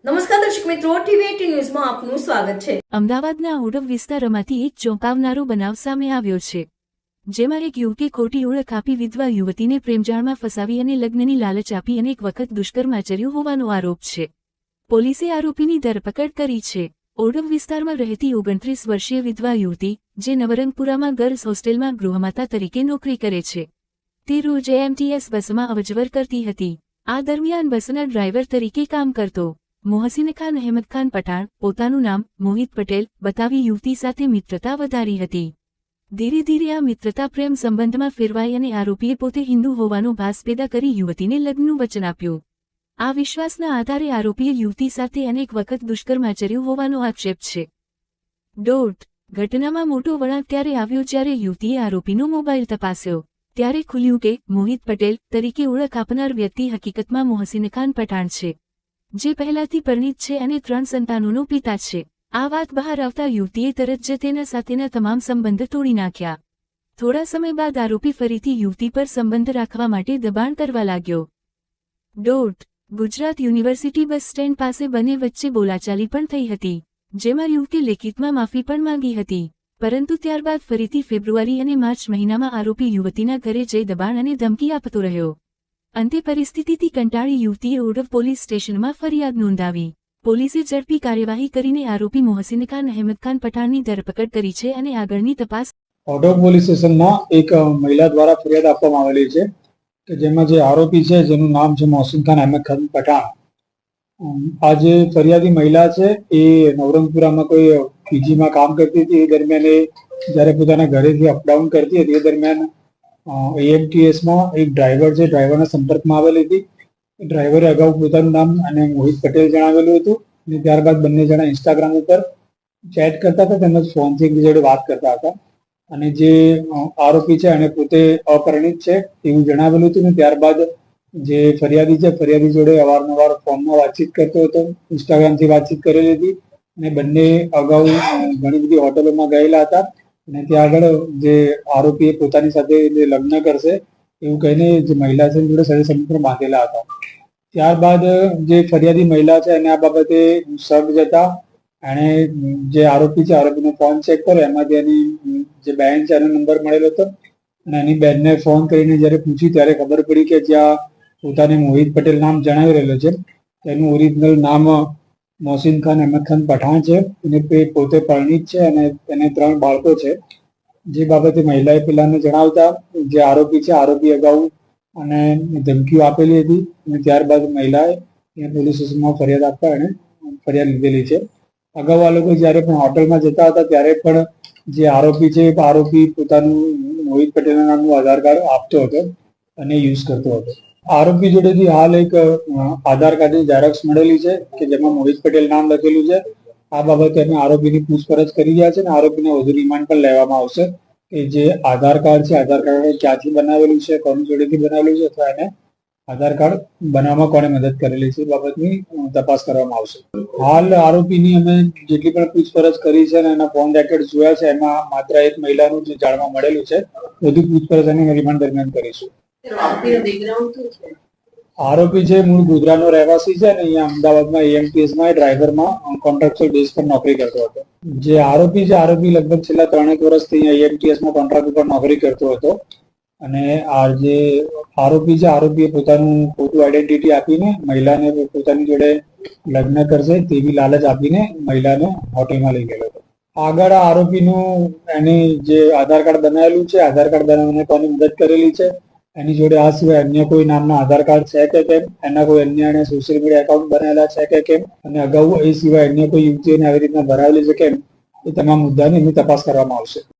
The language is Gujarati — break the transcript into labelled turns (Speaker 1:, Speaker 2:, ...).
Speaker 1: નમસ્કાર દર્શક મિત્રો, ટીવી18 ન્યૂઝમાં આપનું સ્વાગત છે।
Speaker 2: અમદાવાદના ઓડવ વિસ્તારમાંથી એક ચોંકાવનારો બનાવ સામે આવ્યો છે, જેમાં એક યુવકે ખોટી ઓળખ આપી વિધવા યુવતીને પ્રેમજાળમાં ફસાવી અને લગ્નની લાલચ આપી અનેક વખત દુષ્કર્મ આચર્યું હોવાનો આરોપ છે। પોલીસે આરોપીની ધરપકડ કરી છે। ઓડવ વિસ્તારમાં રહેતી 29 વર્ષીય વિધવા યુવતી, જે નવરંગપુરામાં ગર્લ્સ હોસ્ટેલમાં ગૃહમાતા તરીકે નોકરી કરે છે, તે રોજ એએમટીએસ બસમાં અવરજવર કરતી હતી। આ દરમિયાન બસના ડ્રાઈવર તરીકે કામ કરતો મોહસિન ખાન અહેમદ ખાન પઠાણ પોતાનું નામ મોહિત પટેલ બતાવી યુવતી સાથે મિત્રતા વધારી હતી। ધીરે ધીરે આ મિત્રતા પ્રેમ સંબંધમાં ફેરવાઈ અને આરોપીએ પોતે હિન્દુ હોવાનો ભાસ પેદા કરી યુવતીને લગ્નનું વચન આપ્યું। આ વિશ્વાસના આધારે આરોપીએ યુવતી સાથે અનેક વખત દુષ્કર્મ આચર્યું હોવાનો આક્ષેપ છે। ઘટનામાં મોટો વળાંક ત્યારે આવ્યો જ્યારે યુવતીએ આરોપીનો મોબાઈલ તપાસ્યો, ત્યારે ખુલ્યું કે મોહિત પટેલ તરીકે ઓળખ આપનાર વ્યક્તિ હકીકતમાં મોહસિન ખાન પઠાણ છે, જે પહેલાથી પરિણીત છે અને 3 સંતાનોનો પિતા છે। આ વાત બહાર આવતા યુવતીએ તરત જ તેના સાથેના તમામ સંબંધ તોડી નાખ્યા। થોડા સમય બાદ આરોપી ફરીથી યુવતી પર સંબંધ રાખવા માટે દબાણ કરવા લાગ્યો। ગુજરાત યુનિવર્સિટી બસ સ્ટેન્ડ પાસે બંને વચ્ચે બોલાચાલી પણ થઈ હતી, જેમાં યુવતી લેખિતમાં માફી પણ માંગી હતી, પરંતુ ત્યારબાદ ફરીથી ફેબ્રુઆરી અને માર્ચ મહિનામાં આરોપી યુવતીના ઘરે જઈ દબાણ અને ધમકી આપતો રહ્યો। અંતે પરિસ્થિતિથી કંટાળી યુવતીએ ઓડવ પોલીસ સ્ટેશનમાં ફરિયાદ નોંધાવી। પોલીસે ઝડપી કાર્યવાહી કરીને આરોપી મોહસિન ખાન અહેમદ ખાન પઠાણની ધરપકડ કરી છે અને આગળની તપાસ
Speaker 3: ઓડવ પોલીસ સ્ટેશનમાં એક મહિલા દ્વારા ફરિયાદ આપવામાં આવેલી છે કે જેમાં જે આરોપી છે જેનું નામ છે મોહસિન ખાન અહેમદ ખાન પઠાણ। આ જે ફરિયાદી મહિલા છે એ નવરંગપુરામાં કોઈ પીજીમાં કામ કરતી હતી। એ દરમિયાન એ જ્યારે પોતાના ઘરેથી અપડાઉન કરતી હતી એ દરમિયાન એએમટીએસમાં એક ડ્રાઈવર છે, ડ્રાઈવરના સંપર્કમાં આવેલી હતી। ડ્રાઈવરે અગાઉ પોતાનું નામ અને મોહિત પટેલ જણાવેલું હતું અને ત્યારબાદ બંને જણા ઇન્સ્ટાગ્રામ ઉપર ચેટ કરતા હતા તેમજ ફોનથી એકબીજા જોડે વાત કરતા હતા અને જે આરોપી છે એને પોતે અપરિણીત છે એવું જણાવેલું હતું ને ત્યારબાદ જે ફરિયાદી છે ફરિયાદી જોડે અવારનવાર ફોનમાં વાતચીત કરતો હતો, ઇન્સ્ટાગ્રામથી વાતચીત કરેલી હતી અને બંને અગાઉ ઘણી બધી હોટલોમાં ગયેલા હતા અને ત્યાં આગળ જે આરોપીએ પોતાની સાથે લગ્ન કરશે એવું કહીને જે મહિલા છે જોડે સહી સંબંધ બાંધેલા હતા। ત્યારબાદ જે ફરિયાદી મહિલા છે એને આ બાબતે શક જતા એણે જે આરોપી છે આરોપીનો ફોન ચેક કર્યો, એમાંથી એની જે બહેન છે એનો નંબર મળેલો હતો અને એની બહેનને ફોન કરીને જ્યારે પૂછી ત્યારે ખબર પડી કે જ્યાં પોતાને મોહિત પટેલ નામ જણાવી રહેલો છે તેનું ઓરિજિનલ નામ મોહસિન ખાન અહેમદ ખાન પઠાણ છે અને તે પોતે પરિણીત છે અને તેને 3 બાળકો છે। જે બાબતે મહિલાએ પેલાને જણાવતા જે આરોપી છે આરોપી અગાઉ અને ધમકીઓ આપેલી હતી અને ત્યારબાદ મહિલાએ પોલીસ સ્ટેશનમાં ફરિયાદ આપવા એને ફરિયાદ લીધેલી છે। અગાઉ આ લોકો જ્યારે પણ હોટલમાં જતા હતા ત્યારે પણ જે આરોપી છે આરોપી પોતાનું મોહિત પટેલના નામનું આધાર કાર્ડ આપતો હતો અને યુઝ કરતો હતો। આરોપી જોડેથી હાલ એક આધાર કાર્ડની ઝેરોક્સ મળેલી છે કે જેમાં મોહિત પટેલ નામ લખેલું છે। આ બાબતે અમે આરોપીની પૂછપરછ કરી રહ્યા છે અને આરોપીને વધુ રિમાન્ડ પણ લેવામાં આવશે કે જે આધાર કાર્ડ છે આધાર કાર્ડ ક્યાંથી બનાવેલું છે, કોની જોડેથી બનાવેલું છે અથવા એને આધાર કાર્ડ બનાવવામાં કોને મદદ કરેલી છે એ બાબતની તપાસ કરવામાં આવશે। હાલ આરોપીની અમે જેટલી પણ પૂછપરછ કરી છે અને એના ફોન રેકોર્ડ જોયા છે એમાં માત્ર એક મહિલાનું જે જાણવા મળેલું છે, વધુ પૂછપરછ અને રિમાન્ડ દરમિયાન કરીશું। આરોપી છે મૂળ ગોધરાનો રહેવાસી છે અને અહીંયા અમદાવાદમાં એએમટીએસમાં ડ્રાઈવરમાં કોન્ટ્રાક્ચ્યુઅલ બેઝ પર નોકરી કરતો હતો। જે આરોપી છે આરોપી લગભગ છેલ્લા 3 વર્ષથી એએમટીએસમાં કોન્ટ્રાક્ટ ઉપર નોકરી કરતો હતો અને આ જે આરોપી છે આરોપીએ પોતાનું ખોટું આઈડેન્ટિટી આપીને મહિલાને પોતાની જોડે લગ્ન કરશે તેવી લાલચ આપીને મહિલાને હોટલમાં લઈ ગયેલો હતો। આગળ આ આરોપીનું એની જે આધાર કાર્ડ બનાવેલું છે આધાર કાર્ડ બનાવવાને કોની મદદ કરેલી છે, એની જોડે આ સિવાય અન્ય કોઈ નામના આધાર કાર્ડ છે કે કેમ, એના કોઈ અન્ય એને સોશિયલ મીડિયા એકાઉન્ટ બનાવેલા છે કે કેમ અને અગાઉ એ સિવાય અન્ય કોઈ યુવતીઓને આવી રીતના ભરાવેલી છે કેમ, એ તમામ મુદ્દાની એની તપાસ કરવામાં આવશે।